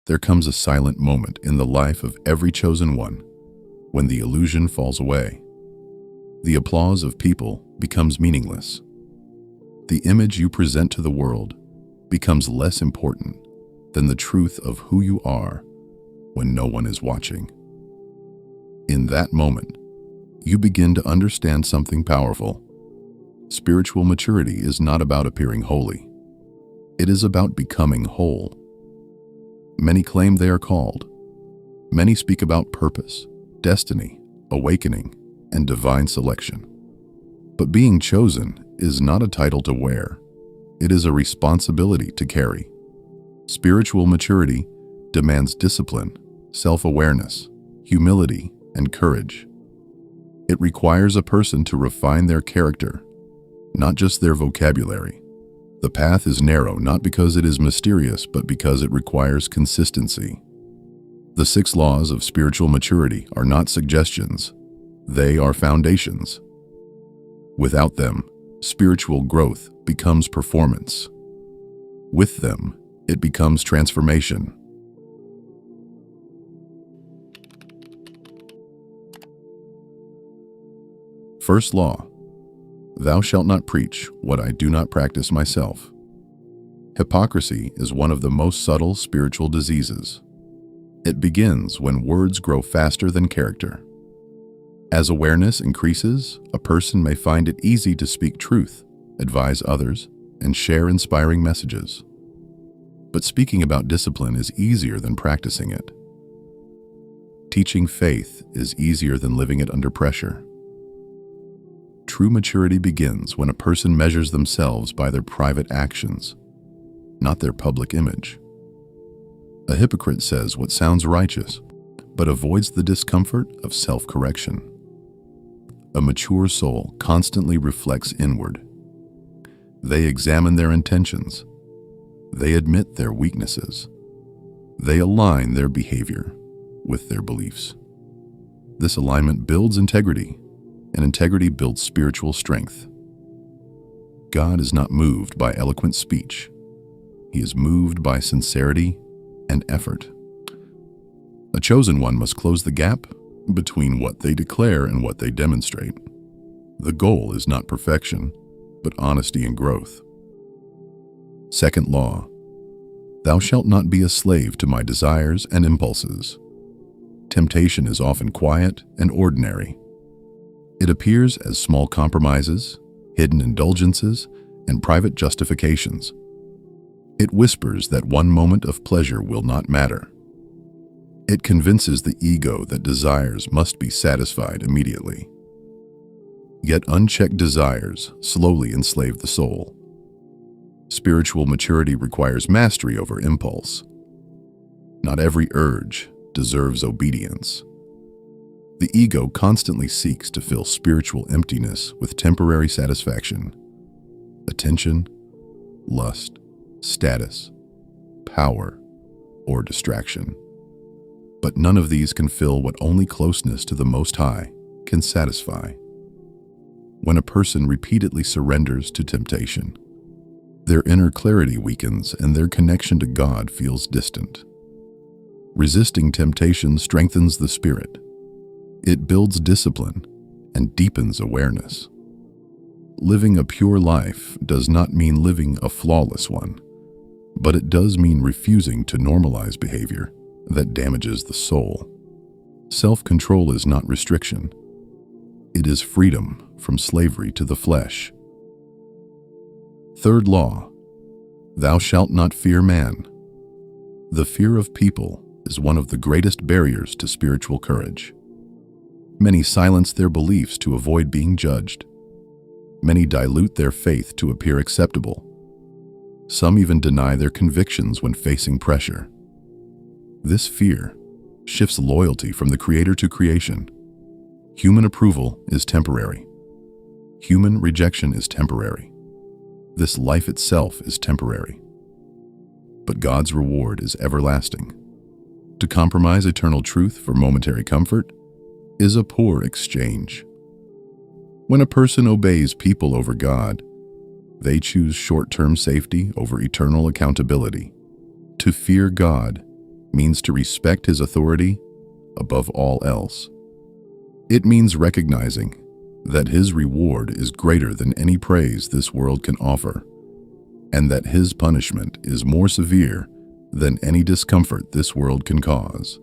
There comes a silent moment in the life of every chosen one when the illusion falls away. The applause of people becomes meaningless. The image you present to the world becomes less important than the truth of who you are when no one is watching. In that moment, you begin to understand something powerful. Spiritual maturity is not about appearing holy. It is about becoming whole. Many claim they are called. Many speak about purpose, destiny, awakening, and divine selection. But being chosen is not a title to wear. It is a responsibility to carry. Spiritual maturity demands discipline, self-awareness, humility, and courage. It requires a person to refine their character, not just their vocabulary. The path is narrow not because it is mysterious, but because it requires consistency. The 6 laws of spiritual maturity are not suggestions. They are foundations. Without them, spiritual growth becomes performance. With them, it becomes transformation. First law: thou shalt not preach what I do not practice myself. Hypocrisy is one of the most subtle spiritual diseases. It begins when words grow faster than character. As awareness increases, a person may find it easy to speak truth, advise others, and share inspiring messages. But speaking about discipline is easier than practicing it. Teaching faith is easier than living it under pressure. True maturity begins when a person measures themselves by their private actions, not their public image. A hypocrite says what sounds righteous, but avoids the discomfort of self-correction. A mature soul constantly reflects inward. They examine their intentions. They admit their weaknesses. They align their behavior with their beliefs. This alignment builds integrity, and integrity builds spiritual strength. God is not moved by eloquent speech. He is moved by sincerity and effort. A chosen one must close the gap between what they declare and what they demonstrate. The goal is not perfection, but honesty and growth. Second law: thou shalt not be a slave to my desires and impulses. Temptation is often quiet and ordinary. It appears as small compromises, hidden indulgences, and private justifications. It whispers that one moment of pleasure will not matter. It convinces the ego that desires must be satisfied immediately. Yet unchecked desires slowly enslave the soul. Spiritual maturity requires mastery over impulse. Not every urge deserves obedience. The ego constantly seeks to fill spiritual emptiness with temporary satisfaction, attention, lust, status, power, or distraction. But none of these can fill what only closeness to the Most High can satisfy. When a person repeatedly surrenders to temptation, their inner clarity weakens and their connection to God feels distant. Resisting temptation strengthens the spirit. It builds discipline and deepens awareness. Living a pure life does not mean living a flawless one, but it does mean refusing to normalize behavior that damages the soul. Self-control is not restriction. It is freedom from slavery to the flesh. Third law: thou shalt not fear man. The fear of people is one of the greatest barriers to spiritual courage. Many silence their beliefs to avoid being judged. Many dilute their faith to appear acceptable. Some even deny their convictions when facing pressure. This fear shifts loyalty from the Creator to creation. Human approval is temporary. Human rejection is temporary. This life itself is temporary. But God's reward is everlasting. To compromise eternal truth for momentary comfort is a poor exchange. When a person obeys people over God, they choose short-term safety over eternal accountability. To fear God means to respect his authority above all else. It means recognizing that his reward is greater than any praise this world can offer, and that his punishment is more severe than any discomfort this world can cause.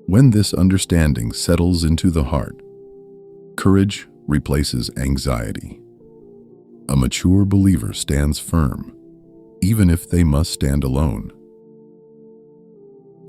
When this understanding settles into the heart, courage replaces anxiety. A mature believer stands firm, even if they must stand alone.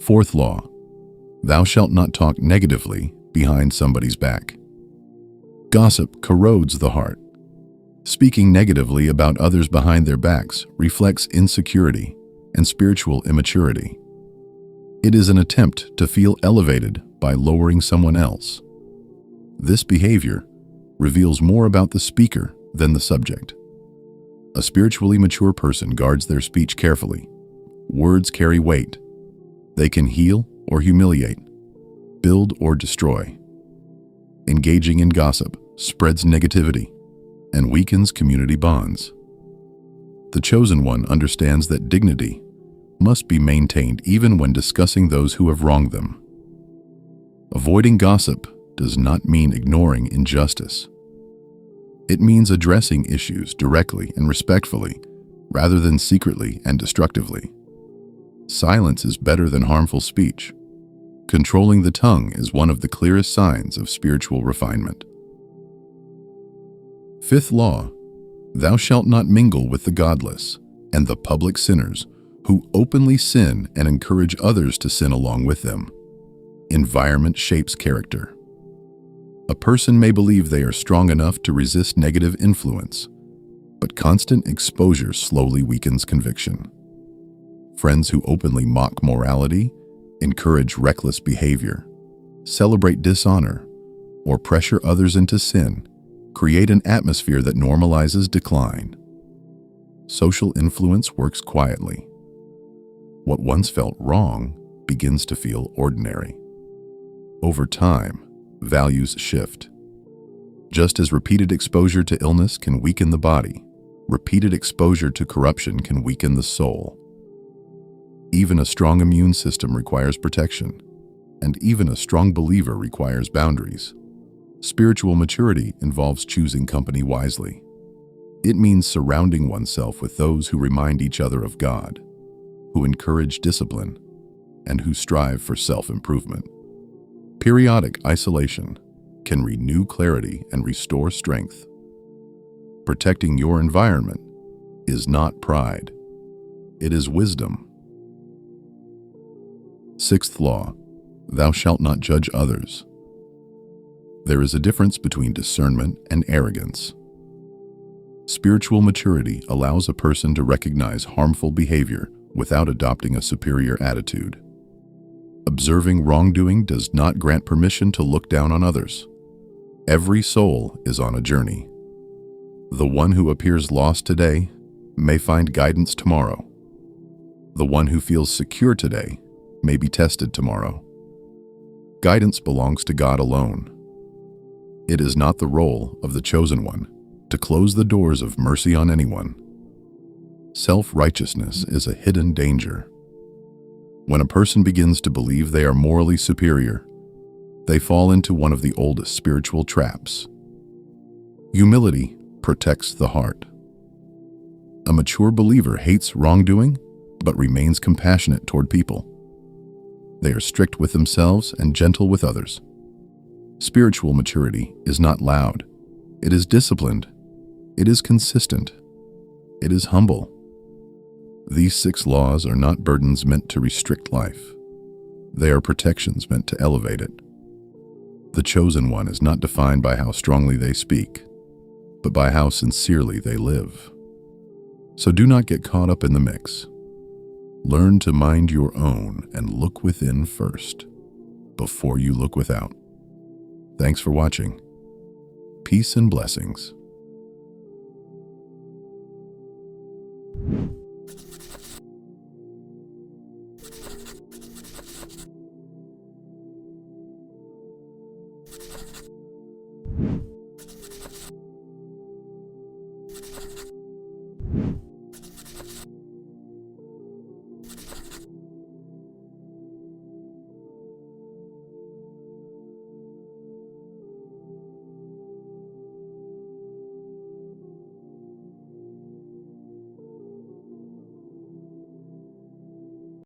Fourth law, thou shalt not talk negatively behind somebody's back. Gossip corrodes the heart. Speaking negatively about others behind their backs reflects insecurity and spiritual immaturity. It is an attempt to feel elevated by lowering someone else. This behavior reveals more about the speaker than the subject. A spiritually mature person guards their speech carefully. Words carry weight. They can heal or humiliate, build or destroy. Engaging in gossip spreads negativity and weakens community bonds. The chosen one understands that dignity must be maintained even when discussing those who have wronged them. Avoiding gossip does not mean ignoring injustice. It means addressing issues directly and respectfully, rather than secretly and destructively. Silence is better than harmful speech. Controlling the tongue is one of the clearest signs of spiritual refinement. Fifth law, thou shalt not mingle with the godless and the public sinners who openly sin and encourage others to sin along with them. Environment shapes character. A person may believe they are strong enough to resist negative influence, but constant exposure slowly weakens conviction. Friends who openly mock morality, encourage reckless behavior, celebrate dishonor, or pressure others into sin create an atmosphere that normalizes decline. Social influence works quietly. What once felt wrong begins to feel ordinary. Over time, values shift. Just as repeated exposure to illness can weaken the body, repeated exposure to corruption can weaken the soul. Even a strong immune system requires protection, and even a strong believer requires boundaries. Spiritual maturity involves choosing company wisely. It means surrounding oneself with those who remind each other of God, who encourage discipline, and who strive for self-improvement. Periodic isolation can renew clarity and restore strength. Protecting your environment is not pride, it is wisdom. Sixth law, thou shalt not judge others. There is a difference between discernment and arrogance. Spiritual maturity allows a person to recognize harmful behavior without adopting a superior attitude. Observing wrongdoing does not grant permission to look down on others. Every soul is on a journey. The one who appears lost today may find guidance tomorrow. The one who feels secure today may be tested tomorrow. Guidance belongs to God alone. It is not the role of the chosen one to close the doors of mercy on anyone. Self-righteousness is a hidden danger. When a person begins to believe they are morally superior, they fall into one of the oldest spiritual traps. Humility protects the heart. A mature believer hates wrongdoing, but remains compassionate toward people. They are strict with themselves and gentle with others. Spiritual maturity is not loud. It is disciplined. It is consistent. It is humble. These 6 laws are not burdens meant to restrict life. They are protections meant to elevate it. The chosen one is not defined by how strongly they speak, but by how sincerely they live. So do not get caught up in the mix. Learn to mind your own and look within first, before you look without. Thanks for watching. Peace and blessings.